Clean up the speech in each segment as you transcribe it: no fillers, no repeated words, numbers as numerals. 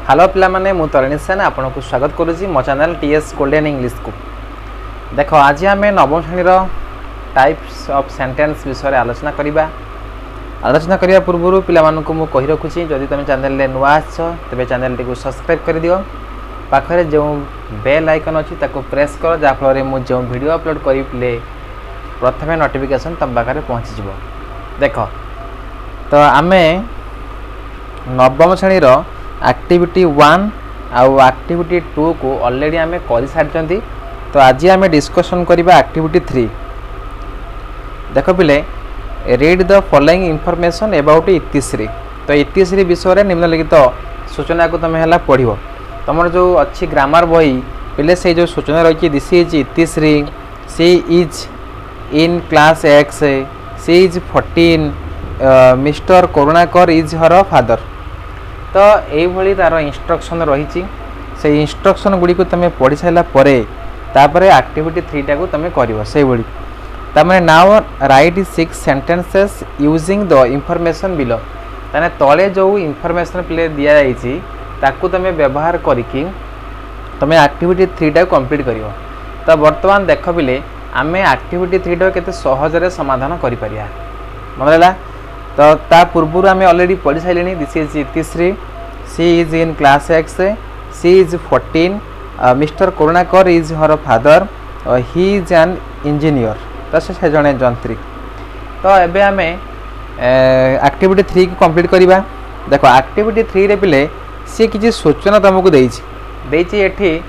Hello पिला माने मु तरणि सेन आपको स्वागत करुच्ची मो चैनल टीएस गोल्डन इंग्लिश को। देख आज आम नवम श्रेणी टाइप्स ऑफ सेंटेंस विषय आलोचना करने पूर्व पिला मु कही रखुची जदि तुम चैनल नुआ तेज चैनल टी सब्सक्राइब कर दियो। पाखरे जो बेल आइकन अच्छी प्रेस कर जहाँफल मुझे जो वीडियो अपलोड करें प्रथम नोटिफिकेशन तुम पाखे पहुँची। देख तो आम नवम श्रेणी एक्टिविटी 1 आउ एक्टिविटी 2 को ऑलरेडी आम कर सारी। तो आज आम डिस्कशन करबा एक्टिविटी 3। देख पिले read the following information about Itishree. तो इतिश्री विषय निम्नलिखित सूचना को तुम है पढ़ तुम जो अच्छी ग्रामर बही पिले से जो सूचना रही this is Itishree she is in class X she is 14 mister Karunakar is her father. तो ये तार इंस्ट्रक्शन रही से इंस्ट्रक्शन गुड़ी को तुम पढ़ी सारापर एक्टिविटी 3 टाक तुम कर से तमें now right 6 sentences using the information below. ताने तले जो इंफॉर्मेशन प्ले दि जाइए ताकू तुम व्यवहार करके तुम एक्टिविटी 3 टाक कंप्लीट कर। तो बर्तमान देख पिले आम एक्टिविटी 3 टाक केते सहजरे समाधान कर मन लगा। तो ता पूर्व आम ऑलरेडी पढ़ी सारे this is Itishree she is in class X she is 14 mister Karunakar is her father he is an engineer. तो से जड़े जंत्री। तो एबे आम एक्टिविटी 3 को कंप्लीट करवा। देख एक्टिविटी 3 रे पिले सी किसी सूचना तुमको देती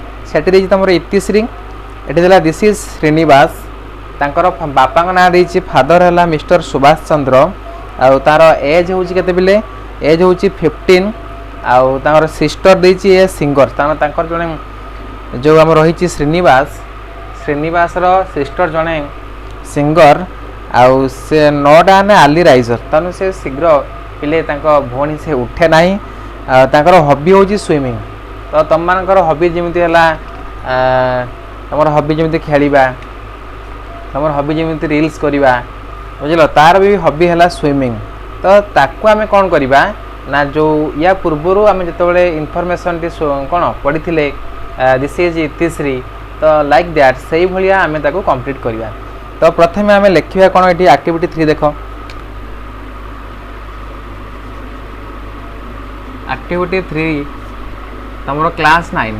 तुम इतिश्री ये दिस इज श्रीनिवास तांकर बापा ना देती फादर है मिस्टर सुभाष चंद्र आउ तार एज हूँ के एज हूँ 15 आउ तांकर सिस्टर देती ए सिंगर तांकर जड़े जो आम रही श्रीनिवास सिस्टर जड़े सिंगर आउ से नौटा ने आली राइजर तेणु से शीघ्र पिले भौणी से उठे ना तांकर हॉबी हूँ स्विमिंग। तो तुम मान हॉबी जमी तुम हॉबी जमी खेलवा तुम हॉबी जमी रील्स करवा बुझल तार भी हॉबी है स्विमिंग। तो ताकू आम कौन करवा ना जो या पूर्वर आम जो इनफॉरमेशन टी कौन पढ़ी दिस इज इतिश्री तो लाइक दैट से भाया आम ताकू कंप्लीट करवा। तो प्रथम आम लिखा कौन ये एक्टिविटी 3 देख एक्टिविटी 3 तुम क्लास 9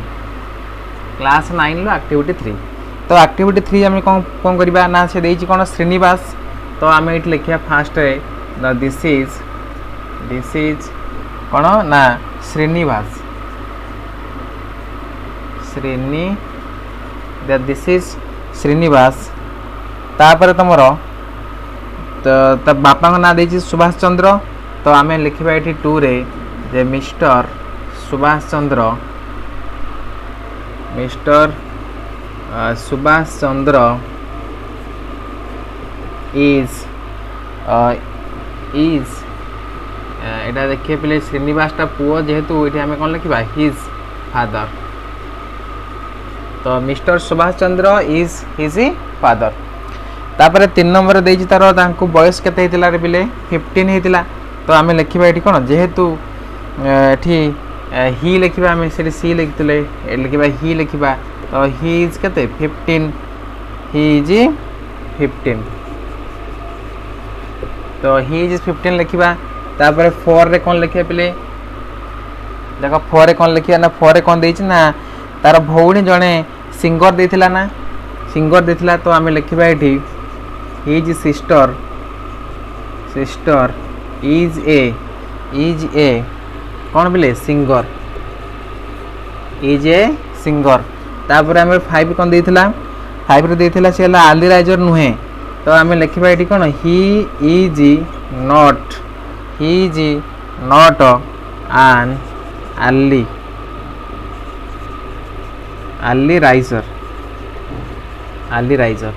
लो एक्टिविटी 3। तो एक्टिविटी 3 आम कौन करवा ना से देती कौन श्रीनिवास। तो आम ये लिखा फास्ट दिस इज कौन ना श्रीनिवास दिस इज श्रीनिवास तापर तुम तो बापा ना देती सुभाष चंद्र। तो आम लिखा ये 2 रे जे मिस्टर सुभाष चंद्र इज एटा देखिए पे श्रीनिवास टा पुओ जेहेतु ये आम कौन लिखा हिज फादर। तो mister Subhash Chandra is his father. तापर 3 नंबर देती तार तांको बयस केते हेतिला रे पिले 15 हेतिला। तो आम लिखा ये कौन जेहेतु ये ही लिखा आम से सी लिखते लिखा ही लिखा। तो ही इज केते 15 ही इज 15। तो ही इज 15 लिखा। तापर 4 रे कौन लिखे पे देख 4 रे कौन लिखा ना 4 रे कौन देती ना तार भौणी जड़े सिंगर देथिला ना सिंगर देथिला। तो आम लिखा ये हिज सिस्टर इज ए कौन बोले सिंगर इज ए सिंगर। तापर आम 5 कौन देथिला 5 रे देथिला से आली राइजर नुहे। तो आम लिखा ये कौन ही इज नॉट आन आली राइजर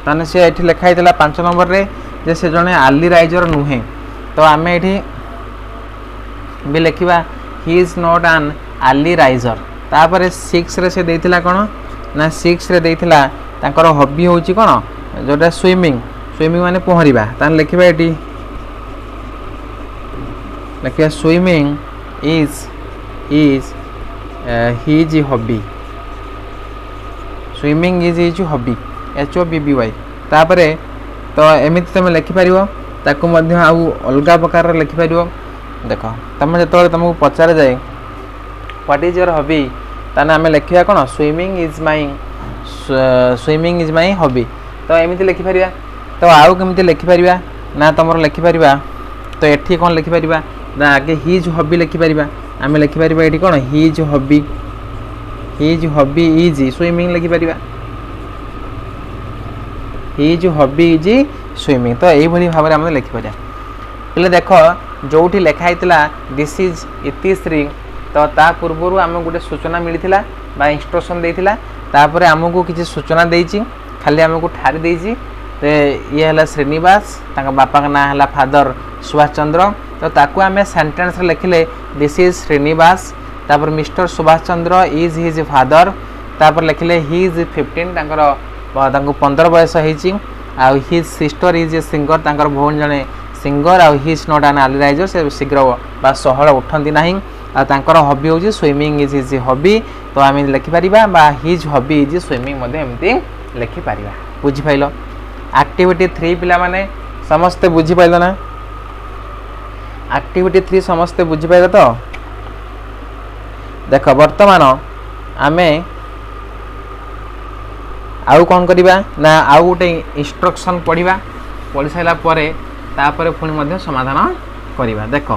ताने से ये लिखाई 5 नंबर रे जे से जने आली राइजर नुहे। तो आम ये भी लिखा ही इज नॉट आन आली राइजर। तापर 6 रे से देथिला कौन ना 6 रे देथिला तांकर हॉबी होची कौन जोटा स्विमिंग माने पहरिबा। ताने लिखा ये लिखा swimming is his hobby swimming is his hobby HOBBY तापरे तो एमती तुम लिखिपर ताकू आउ अलग प्रकार लिखिपर देख तुम जो तुमको पचार जाए व्हाट इज योर हॉबी ताने आम लिखा कौन स्विमिंग इज माई हॉबी तो एमती लिखिपर तो आउ केमती लिखिपर ना तुम लिखिपर तो ये कौन लिखिपर ना आगे हिज हॉबी लिखिपर आम लिखिपर ये कौन हिज हॉबी इज स्विमिंग लिखिपर हिज हॉबी इज स्विमिंग तो यही भाव में आम लिखिपर पे देख जो लिखाई दिस इज इतिश्री तो ता पूर्व आम गोटे सूचना मिलता बा इंस्ट्रक्शन देता तापर आमको किसी सूचना देती खाली आमको ठारी देती ये है श्रीनिवास बापा का ना है फादर सुभाष चंद्र तो ताकू आम सेंटेंस लिखिले दिस इज श्रीनिवास तापर mister Subhash Chandra is his father तापर लिखिले ही इज 15 15 बयस हो his sister is a singer तांकर भौणी जड़े सिंगर आउ his not an early riser से शीघ्र बा सहल उठती ना आर हॉबी हूँ स्विमिंग इज हिज हॉबी तो आम लिखिपर हिज हॉबी इज स्विमिंग एमती लिखिपर बुझिपाल एक्टिविटी 3 पिला माने समस्ते बुझिपाल ना एक्टिविटी 3 समस्ते बुझिपाल तो देख वर्तमान आमे आउ कौन करवा ना आउ गोटे इंस्ट्रक्शन पढ़ा पढ़ी सारा तापर पुणी समाधान करवा देख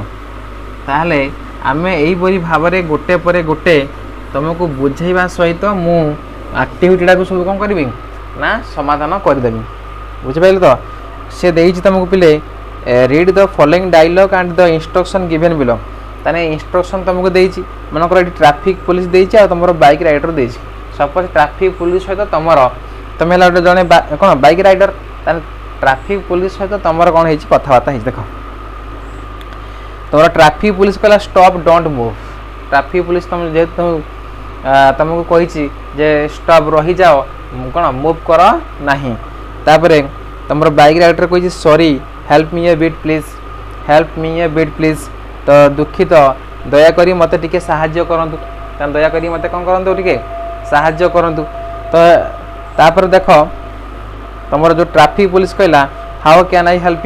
ताहले आमे यही भाव में गोटे पर गोटे तुमको बुझेवा सहित मु एक्टिविटीटा को सब कौन करी ना समाधान करदेवी बुझिपारे तो सी देती तुमको पिले read the following dialogue and the instruction given below ताने इंस्ट्रक्शन तुमको देती मनकर ये ट्रैफिक पुलिस देती तुम बाइक राइडर देती सपोज ट्रैफिक पुलिस सहित तुम तुम गोटे जड़े कौन बाइक राइडर ट्रैफिक पुलिस सहित तुम कौन हो कथबार्ता देख तुम ट्रैफिक पुलिस कहला stop don't move traffic police तुम जेहेतु तुमको कही जे स्टॉप रही जाओ कौन मूव कर नहीं तापरे तुम बाइक राइडर कही sorry help me A bit please तो दुखित दयाकोरी मत टिके साहाय्य करंतु दयाकोरी मत कौन करंतु टिके साहाय्य करंतु तो तापर देख तुम जो ट्रैफिक पुलिस कहला how can I help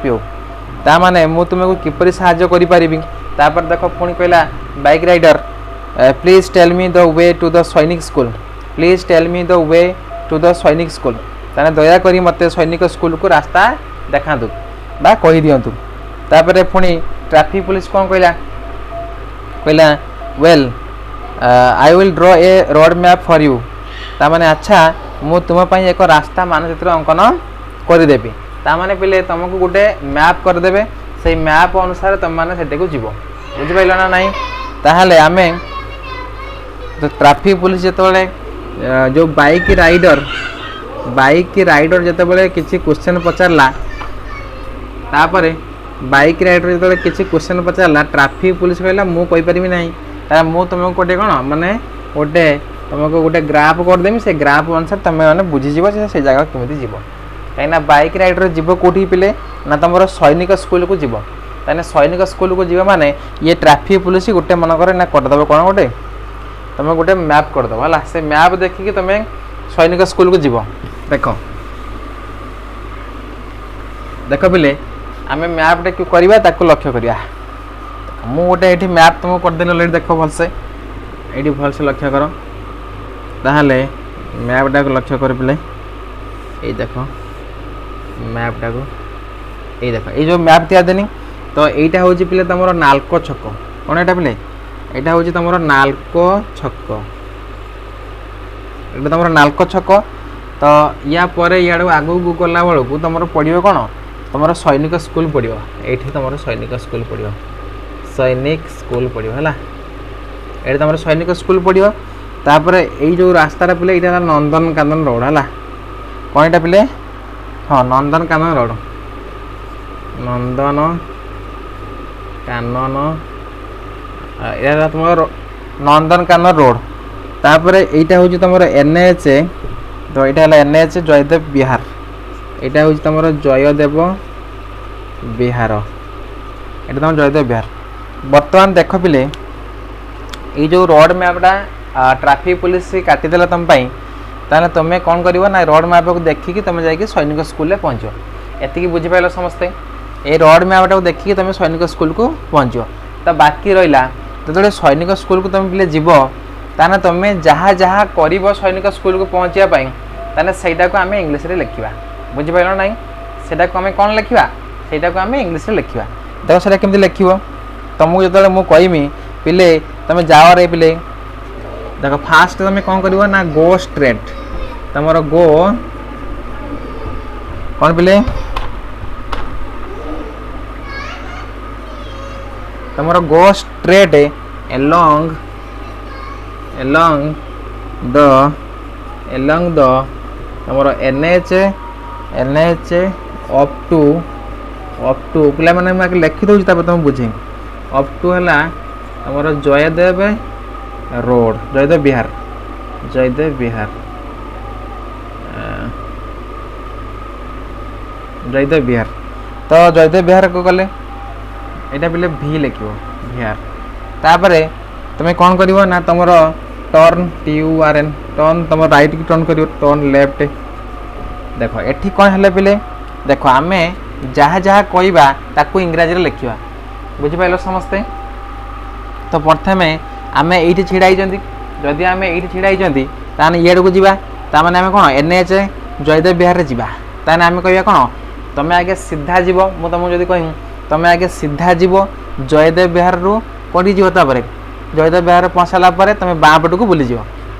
you ता माने मु तुमको किपरि साहाय्य करि परिबी तापर देख पुणी कहला bike rider please tell me the way to the Sainik school ताने दया करी मते सैनिक स्कूल को रास्ता देखातु बा कहि दियंतु तापर पुणी ट्रैफिक पुलिस कौन कहला well I will draw a road map for you ता माने अच्छा मु तुम पई एक रास्ता मानचित्र अंकन करदेवी ताने पिले तुमको गोटे मैप करदे से मैप अनुसार तुम मैंने से जीव बुझिपाल ना नहीं ताहले आमे तो ट्रैफिक पुलिस जिते जो बाइक राइडर जिते किसी क्वेश्चन पचारला तापर बाइक राइडर जो किसी क्वेश्चन पचारला ट्रैफिक पुलिस कहला मु कहि परिबी नहीं मु तुमको गोटे कौन माने गोटे तुमको गोटे ग्राफ करदेमी से ग्राफ अनुसार तुम मैंने बुझीज से जगह केमी जीव कहीं बाइक राइडर जीव कौटी पिले ना तुम सैनिक स्कूल को जीव ताने सैनिक स्कूल को जीव माने ये ट्रैफिक पुलिस गोटे मनकर ना करदेव कौन गोटे तुम गोटे मैप करदेव है से मैप देखिए तुम सैनिक स्कूल को जीव देख देख पिले आम मैपटे क्यों करवा लक्ष्य करवा मु गोटे ये मैप तुमको करदेल अलरेडी देख भलसे ये भलसे लक्ष्य कर ताहले मैपटा को लक्ष्य कर पिले ये देख मैपटा को ये देख ये जो मैप दिया देनी तो यहाँ हूँ पिले तुम नाल्को छक कौन यहाँ पिले यहाँ हूँ तुम नाल्को छक ये तुम नाल्को छक तो या आगू गला बेलू तुम पड़ो कौन तुम सैनिक स्कूल पड़ो ये तुम सैनिक स्कूल पड़ो है ये तुम सैनिक स्कूल पड़ो तापर ये जो रास्ता पिले यहाँ नंदन कानन रोड है कौन यहाँ पिले हाँ नंदन कानन रोड नंदन कानन या तुम नंदन कानन रोड तापर यहाँ हूँ तुम NH तो यहाँ है NH जयदेव विहार यहाँ हूँ तुम जयदेव विहार ये तुम जयदेव विहार बर्तमान देख पिले ये जो रोड मैपटा ट्राफिक पुलिस काटिदेला तुम ताहले तुम्हें कौन कर ना रोड मैप को देखिकी तुम जाकि सैनिक स्कूल में पहुँच एति बुझीपाल समस्ते ये रोड मैपटा को देखिकी तुम सैनिक स्कूल को पहुँच तो बाकी रहा जो सैनिक स्कूल को तुम पे जीव ताने तुम्हें जहाँ जहाँ कर सैनिक स्कूल को पहुँचापी ताने सहीटा को आम इंग्लीश लिखा बुझीपाल ना सेटा को आम कौन लिखा सेटा को आम इंग्लीश लिखा देखो से केमती लिख तुमको जो मुझे कहमी पिले तुम जाओ रे पिले देख फास्ट तुम कौन कर ना गो स्ट्रेट तुम गो कौन पिले तुम गो स्ट्रेट एलोंग द तुम एनएच अप टू पिला मैंने लिखी दूसरी तुम बुझे अप टू है तुम जयदेव रोड जयदेव विहार तो जयदेव विहार को गले यहाँ पे भि लिख विहार तापर तुम कौन कर ना तुम टर्न TURN टर्न तुम राइट की टर्न कर टर्न लेफ्ट देख एठी कौन है पिले देख आम जहाँ जहाँ कहवा ताकू इंग्राजी लिखा बुझिपाल समस्ते तो प्रथम आम ये छिड़ा जदि आम ये छिड़ा ताने ये को जावा ताने आम कौन NH जयदेव विहार जावा ताने आम कह कौन तुम आगे सीधा जीव मुझे तुमको जब कह तुम आगे सीधा जीव जयदेव विहार रू कौटी जीवतापर जयदेव विहार पहुँच सारापर तुम बाँ पट को बुलीज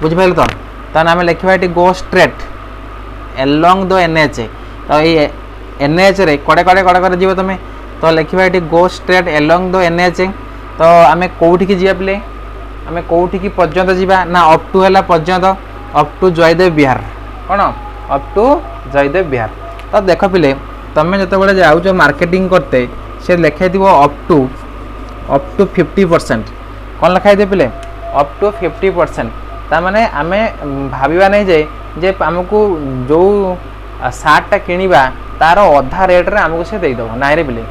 बुझिपाल तो ताने आम लिखा ये go straight along the NH तो ये NH रे कड़े कड़े कड़े कर जीव तुम तो लिखा ये go straight along the NH तो आम कौटी की पे आम कौटी की पर्यंत जावा ना अप टू है पर्यंत अप टू जयदेव विहार कौन अप टू जयदेव विहार तो देख पिले तुम जो जाऊँ मार्केटिंग करते से लिखाई थी अप टू 50% कौन लिखाई दे पिले अप टू 50% ताने आम भाविबा नहीं जे आमको जो सार्टा किणवा तार अधा रेट्रे आमको से देदेव ना रे पिले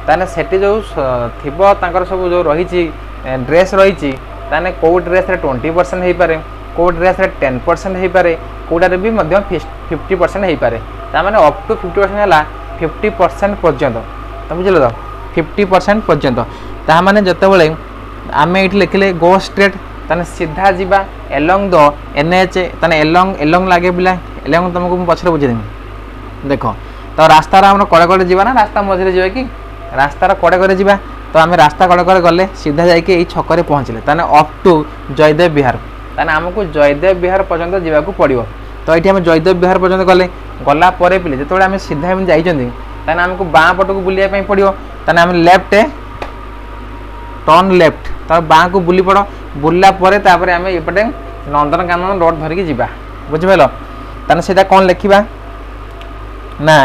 ताने सेठी जो थिब तांकर सब जो रही ड्रेस रही ताने कौ ड्रेस 20% हो पारे कौ ड्रेस 10% हो पारे कौटारे भी 50% हो पारे ताने अप टू 50% है 50% पर्यंत तो बुझल तो 50% पर्यंत ताने जितेबाला आम ये लिखिले गो स्ट्रेट ताने सीधा जीवा एलोंग द NH ताने एलोंग लगे पिला एलोंग तुमको मुझे पछरे बुझेदेवी देख तो रास्तार आम कड़े कड़े जावा ना रास्ता मझे जावा कि रास्तार कड़े कड़े जावा तो आम रास्ता कड़े कड़े गले सीधा जाकि छक पहुँचले ताने अप टू जयदेव विहार ताने आमको जयदेव विहार पर्यंत जावाक पड़ो तो ये आम जयदेव विहार पर्यंत गले गला पिले जो आम सीधा जाइए ताने आमको बाँ पट को बुलाया पड़ो ताने आम लेफ्ट टर्न लेफ्ट तो बाँ को बुली पड़ बुलला तापर आम एपटे नंदनकानन रोड धरिकी जा बुझिपाल ताने सेटा कौन लिखा ना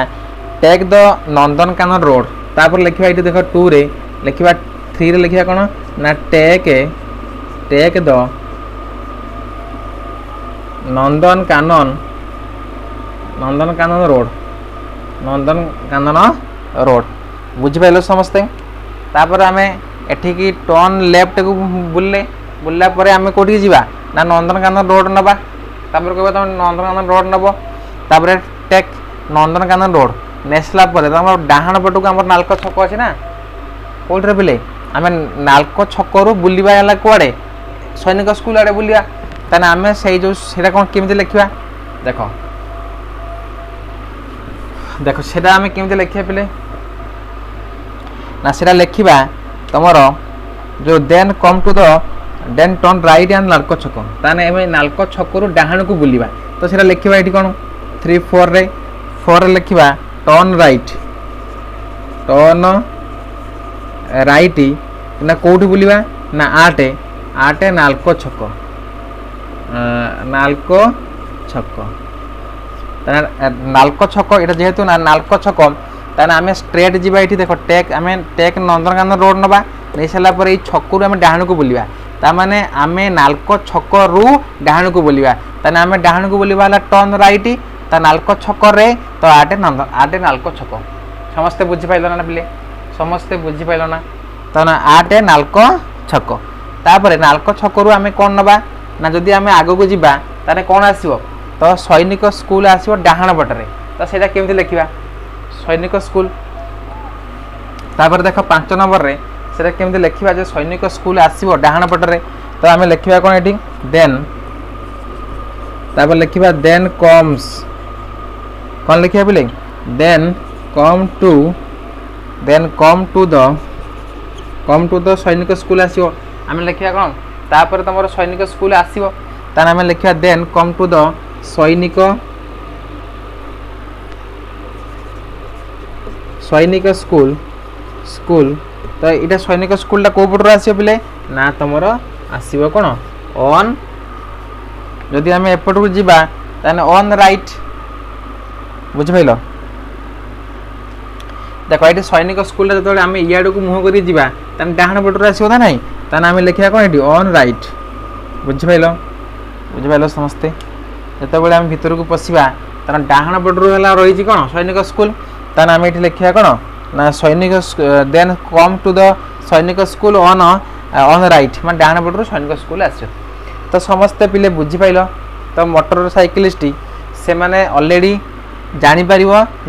टेक द नंदनकानन रोड तापर लिखा ये देख 2 रे लिखा 3 रे लिखा कौन ना टेक द नंदनकानन रोड बुझिपाल समस्ते तापर आम एठिकी टर्न लेफ्ट को बुलला आम कौटी जावा ना नंदनकानन रोड नवा तापर कह तुम नंदनकानन रोड नब तापर टेक नंदनकानन रोड नेसला तुम डाहाण पट को आम नाल्को छक अच्छे ना कौटे पिले आम नाल्को छकू बुलवा कौड़े सैनिक स्कूल आड़े बुलिया ताने आम से जो कौन केमी लिखा देख देख से आम केमी लिखा पिले ना से लिखा तुम जो then come to the then turn right and NALCO छक ताने एम नाल्को छकू डाहाण को बुलवा तो से लिखा ये कौन 3 4 रे 4 लिखा टर्न राइट ना कौटी बुलवा ना आटे नाल्को छक नाल्को छक ये जेहेतु नाल्को छक ताने आम स्ट्रेट जावा ये देख टेक नंदनकानन रोड नवा नहीं सारापर ये छकू आम डाहाण को बुलवा ताने आम नाल्को छक रु डाहाण को बुलवा ताने आम डाहाण को बुलवा टर्न राइट ता नाल्को छक रे तो आटे नाल्को छक समस्ते बुझिपाइल ना पिले समस्ते बुझिपाइल ना तो आटे नाल्को छक तापर नालक छकरू आम कौन नवा ना जदि आम आग को जावा ताने कौन आसो तो सैनिक स्कूल आसो डाहाण पटरे तो सेटा केमती लिखा सैनिक स्कूल तापर देख 5 नंबर रे सेटा केमती लिखा जे सैनिक स्कूल आसो डाहाण पटरे तो आम लिखा कौन ये देन तापर लिखा देन कम्स कौन लिखा बोले then come to the Sainik school आसो आम लिखा कौन तापर तुम सैनिक स्कूल आसो ताने आम लिखा then come to the Sainik school तो ये सैनिक स्कूलटा कौ पटर आसो पे ना तुम आसो कौन ऑन जदि आम एपट को जीवा ताने ऑन राइट बुझिपाइल देख ये सैनिक स्कूल जो आम इाड़ को मुह कर डाण पटर आसो ना ना ताने आम लिखा कौन ये ऑन राइट बुझिपाइल समस्ते जिते आम भर को पशिया तार डाण पटर रही कौन सैनिक स्कूल ताने आम ये लिखा कौन ना सैनिक then come to the Sainik school on right मैं डाण पटर सैनिक स्कूल आस तो समस्ते पिले बुझिपाइल तो मोटर साइकिलिस्ट से मैंने ऑलरेडी जापर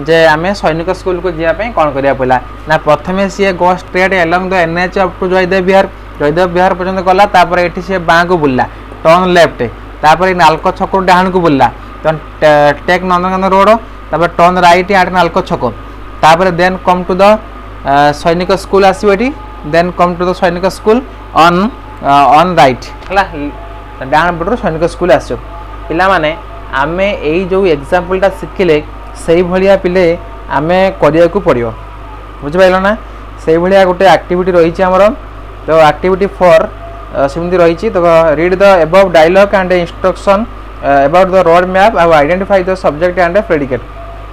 जे आम सैनिक स्कूल को जावाई कौन करा पड़ा ना प्रथम she go straight along the NH up to Jaydev Vihar पर्यटन गला ये सी बाँ को बुलला टर्न लेफ्ट तापर नालक छक डाण को बुलला तो टेक नंदनकानन रोड तापर टर्न राइट आठ नालक छक तापर then come to the Sainik school आसो then come to the Sainik school on right है डाण पटर सैनिक स्कूल आस पिला माने आमे यही जो एग्जाम्पलटा शिखिले से भाया पिले आम करने को पड़ो बुझिपाल ना से भाया गोटे एक्टिविटी रही आमर तो एक्टिविटी 4 सेमती रही तो read the above dialogue and instruction about the road map आउ identify the subject and predicate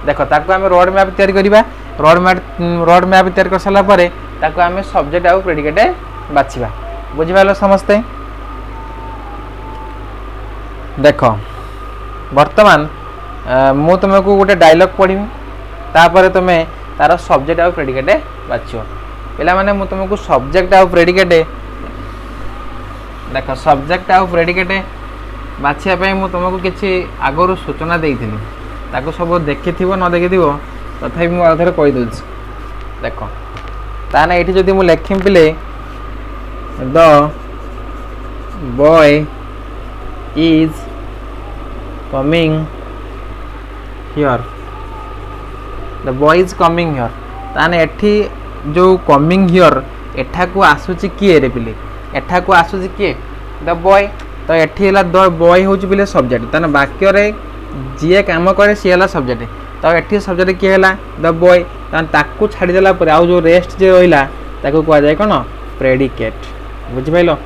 देख ताको आम रोड मैप तैयारी करवा रोड मैप तैयारी कर सारा ताको आम सब्जेक्ट आउ प्रेडिकेट बाछिबा बुझिपाल समस्ते देख वर्तमान मु तुमको गोटे डायलॉग पढ़ी तापर तुम्हें तार सब्जेक्ट आउ प्रेडिकेट बाछ पिला माने मु तुमको सब्जेक्ट आउ प्रेडिकेट देख सब्जेक्ट आउ प्रेडिकेट बाछिया मु तुमको किसी आगु सूचना देती ताको सब देखि न देखि तथापि मुझे आउे कहीदे देख ताने ये जदि मु लिखिम पिले the boy is coming here the boy is coming here ताने एठी जो कमिंग हियर एठा को आसुची किए रे पिले एठा को आसुची किए द बॉय तो एठी हला द बॉय होची पिले सब्जेक्ट ताने वाक्य रे जे काम करे सी हला सब्जेक्ट तो एठी सब्जेक्ट किए हला द बॉय ताने ताकू छाडी देला पर आउ जो रेस्ट जे रहिला ताकू कहआ जाय कोन प्रेडिकेट बुझि पाइलो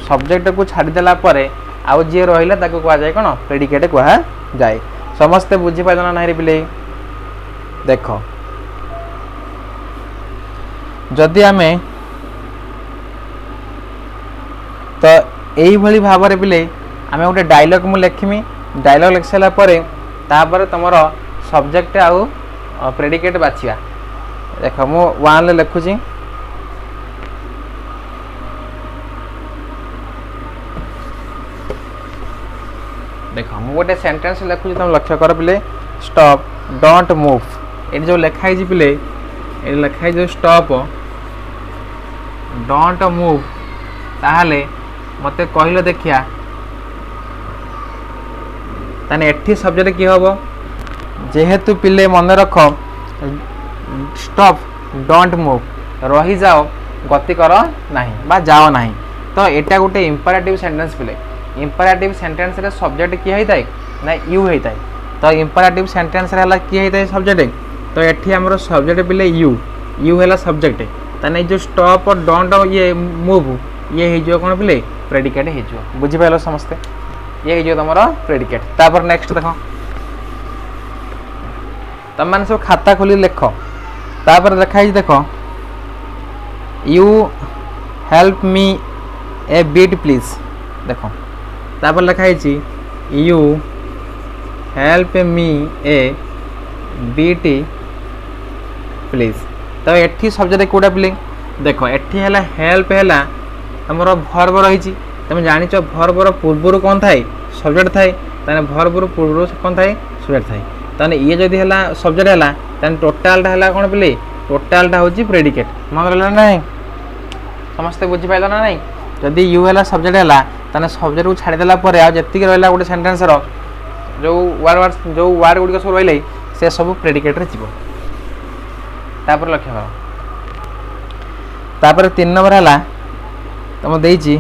सब्जेक्ट को छाडी देला पर आउ जी रहा ताको कह जाए कौन प्रेडिकेट कह जाए समस्ते बुझीपाल ना नहीं पिले देख जदि आम तो यही भाव में पिले आम गोटे डायलॉग मु लिखमी डायलॉग लिख सारापर तुम सब्जेक्ट आउ प्रेडिकेट बाछिया देख मु 1 लिखुची देख मु गोटे सेंटेंस लिखुची तुम लक्ष्य कर पिले स्टॉप डोंट मूव ये जो लिखाई पिले ये लिखाई जो स्टॉप डोंट मूव ताहले मते कहलो देखिया ताने एठी सब्जेक्ट की हम जेहेतु पिले मन रख स्टॉप डोंट मूव रही जाओ गति कर नहीं बा जाओ नहीं तो एटा गोटे इंपरेटिव सेंटेंस पिले इंपरेटिव सेंटेंस रे सब्जेक्ट किए होता है ना यू होता है तो इंपरेटिव सेंटेंस रे हला किए होता है सब्जेक्ट तो एठी हमरो सब्जेक्ट पिले यू है सब्जेक्ट ताने जो स्टॉप और डोंट ये मूव ये हो जो कौन पिले प्रेडिकेट हो बुझी पाइल समस्ते ये हो तुम प्रेडिकेट तापर नेक्स्ट देख तुम मैंने सब खाता खोली लिख तापर लिखाई देख you help me a bit please देख तापर लिखाई you help me a bit please तो एठी सब्जेक्ट कोड़ा पिले देख एठी हेला हेल्प हेला तुम भर्ब रही तुम जान भर्बर पूर्वर कौन थाए सब्जेक्ट थाए ताने भर्बर पूर्व कौन थाए सब्जेक्ट थाए ताने ये जदि है सब्जेक्ट है ताने टोटालटा है कौन पे टोटालटा हूँ प्रेडिकेट मन रहा ना समस्ते बुझीपाल ना ना जदि यू है सब्जेक्ट है ताने सब्जेक्ट को छाड़देला जी रहा गोटे सेन्टेन्स जो वार्ड गुड़िक सब रही से सब प्रेडिकेट रे जीवो तापर लक्ष्य कर तापर 3 नंबर है तुम देती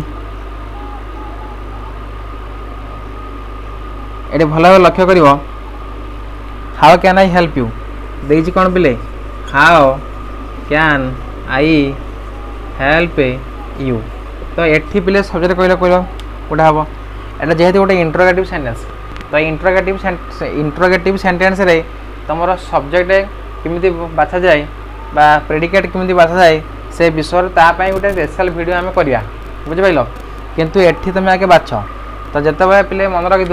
ये भल भाव लक्ष्य कर how can I help you देती कौन पिले how can I help you तो ये पिले सब्जेक्ट कहले कह गोटे हम एटा जेहेतु गोटे इंट्रोगेटिव सेंटेंस तो इंट्रोगेटिव सेंटेंस रे तुम सब्जेक्ट केमिति बाछा जाए बा प्रेडिकेट केमिति बाछा जाए से विषय तापाई गोटे स्पेशल वीडियो आम करवा बुझिपाल किंतु एठी तुम आगे बाछ तो जिते पिले मन रखि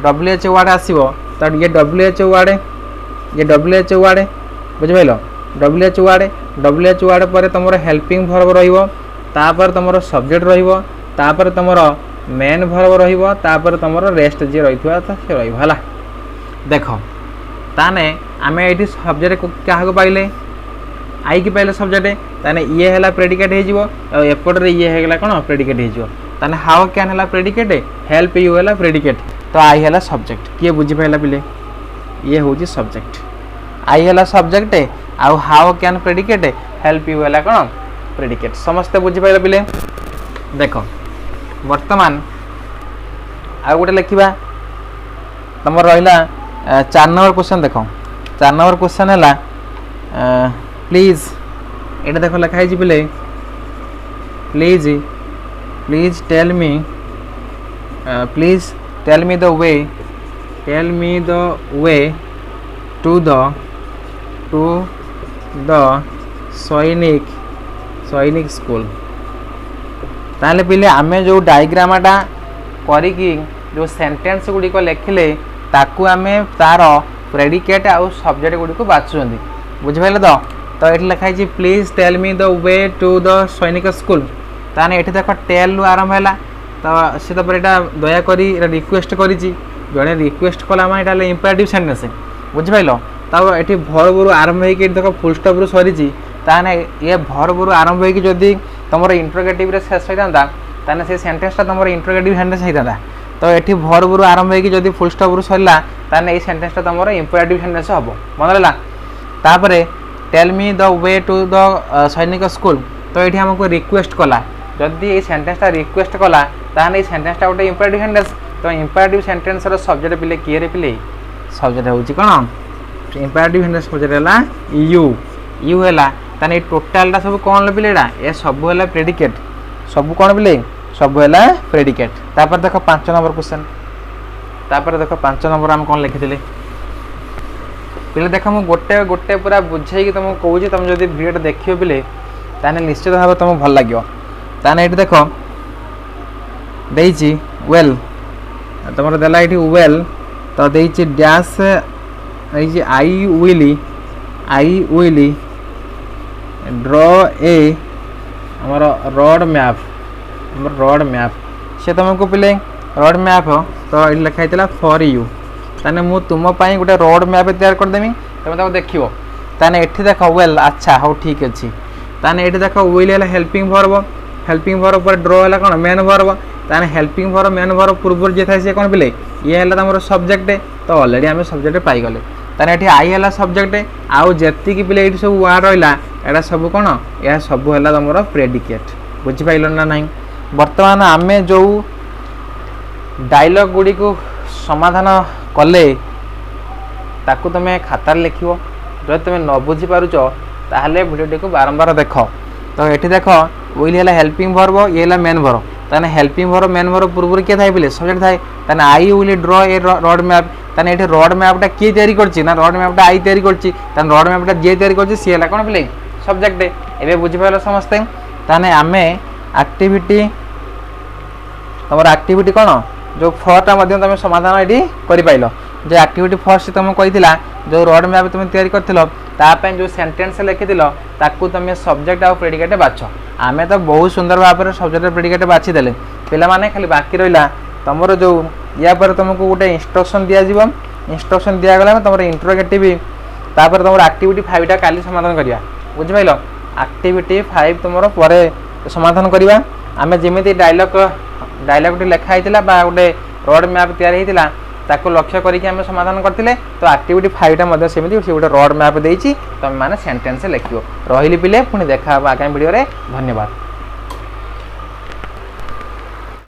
WH वार्ड आसो तो ये WH वार्ड बुझिपाल WH वार्ड पर तुम हेल्पिंग भर्ब रहीपर तुम सब्जेक्ट रहीपर तुम मेन भर्ब रहीपर तुम रेस्ट जी रही से रहा देख ताने आम ये सब्जेक्ट क्या पाइले आई की पाइले सब्जेक्ट ताने ये है प्रेडिकेट होपटे ये है कौन प्रेडिकेट होने हाउ कैन है प्रेडिकेट हेल्प यू है प्रेडिकेट तो आई है सब्जेक्ट किए बुझीपाला पिले ये हूँ सब्जेक्ट आई है सब्जेक्ट आउ how can predicate help you है कौन प्रेडिकेट समस्ते बुझीपाल पिले देख वर्तमान आउ गोटे लिखा तुम रहा 4 नंबर क्वेश्चन देख 4 नंबर क्वेश्चन है प्लीज ये देख लिखाई पिले please please tell me the way to the Sainik school ताले पिले आमे जो डायग्रामाटा करिकी जो सेंटेंस गुड़िक लिखिले ताकू आमे तार प्रेडिकेट आउ सब्जेक्ट गुड़िक बाछुंदी बुझिपाले तो ये लिखाई please tell me the way to the Sainik school ताने ये देख टेल आरंभ है तो सी दयाक रिक्वेस्ट कर जड़े रिक्वेस्ट कला माने इंपेरेटिव सेंटेंस बुझिपाल तो ये भर्बर आरंभ होगी देख फुल स्टॉप रु सरी ताने ये भर्बर आरंभ होगी जदि तुम इंट्रोगेटिव शेष होता ताने से सेंटेंसटा तुम इंट्रोगेटिव सेंटेंस होता तो ये भर्बर आरंभ होगी जदि फुल स्टॉप रु सरला ताने ये सेंटेंसटा तुम इंपेरेटिव सेंटेंस हम मन रहा तापर tell me the way to the Sainik school तो ये आमको रिक्वेस्ट कला जदि ये सेंटेंसटा रिक्वेस्ट कला ताने ये सेंटेंसटा गोटे इंपेरेटिव सेंटेंस तो इंपेरेटिव सेंटेंस सब्जेक्ट पिले किए रे पिले सब्जेक्ट हूँ कौन इंपेरेटिव सेंटेंस सब्जेक्ट है यू है ताने टोटालटा सब कौन पिले ये सब है प्रेडिकेट सब कौन पिले सब है प्रेडिकेट तापर देख 5 नंबर क्वेश्चन तापर देख 5 नंबर आम कौन लिखी पिले देख मुझे गोटे गोटे पूरा बुझे तुमको कौच तुम जब भिडियो देख पिले ताने निश्चित भाव तुमको भल लगे ताने ये देख देची वेल तुम देला ये वेल तो देची dash I will draw a आमर रोड मैप से तुमको पिले रोड मैप तो ये लिखाई फॉर यू ताने मु तुम गोटे रोड मैप तैयार करदेमी तुम देखो ताने ये देख वेल अच्छा हाँ ठीक अच्छे ताने ये देख विल है हेल्पिंग भर्ब पर ड्रॉ है कौन मेन भर्ब ताने हेल्पिंग भर्ब मेन भर्ब पूर्व जी था सी कौन पिले ये है तुम सब्जेक्ट तो ऑलरेडी आम सब्जेक्ट पाईगले ताने ये आई है सब्जेक्ट आउ जी पिले ये सब वार्ड रहा यहाँ सब कौन यह सब है तुम प्रेडिकेट बुझीपाल ना ना बर्तमान आम जो डायलॉग गुड़ी को समाधान कले ताकू तुम खातार लिख जो तुम न बुझीपारुच ताहले वीडियो को बारंबार देख तो ये देख विल है हेल्पिंग भर्ब ये है मेन भर्ब ताने हेल्पिंग भर्ब मेन भर्ब पूर्व किए थाए पिले सब्जेक्ट थाए ताने I will draw a road map ताने ये रोड मैपटा किए तैयारी करछि ना रोड मैपटा आई तैयारी करछि ताने रोड मैपटा जे तैयारी करछि सी है कौन पिले सब्जेक्ट एबे बुझीपाल समस्ते ताने आमे एक्टिविटी तुम एक्टिविटी कौन जो फर्टा तुम समाधान ये कर जो एक्टिविटी फर्स्ट तुम कही जो रोड मैप तुम तैयारी कर जो सेंटेंस लिखी ताकू तुम सब्जेक्ट आ प्रेडिकेट बाछ आम तो बहुत सुंदर भाव में सब्जेक्ट प्रेडिकेट बाछीदे पे खाली बाकी रहा तुम जो या पर तुमको गोटे इंस्ट्रक्शन दिज्व इंस्ट्रक्शन दिगला तुम इंट्रोगेटिव तापर तुम एक्टिविटी 5टा काली समाधान करवा बुझिपाल एक्टिविटी 5 तुम पर समाधान करवा आम जमी डायलॉग लिखाई गोटे रोड मैप या ताको लक्ष्य करके आम समाधान करते तो एक्टिविटी 5टा सेमती गोटे रोड मैप देती तुम मैंने सेंटेंस लिखो रही पिले पुणी देखा आगामी वीडियो धन्यवाद।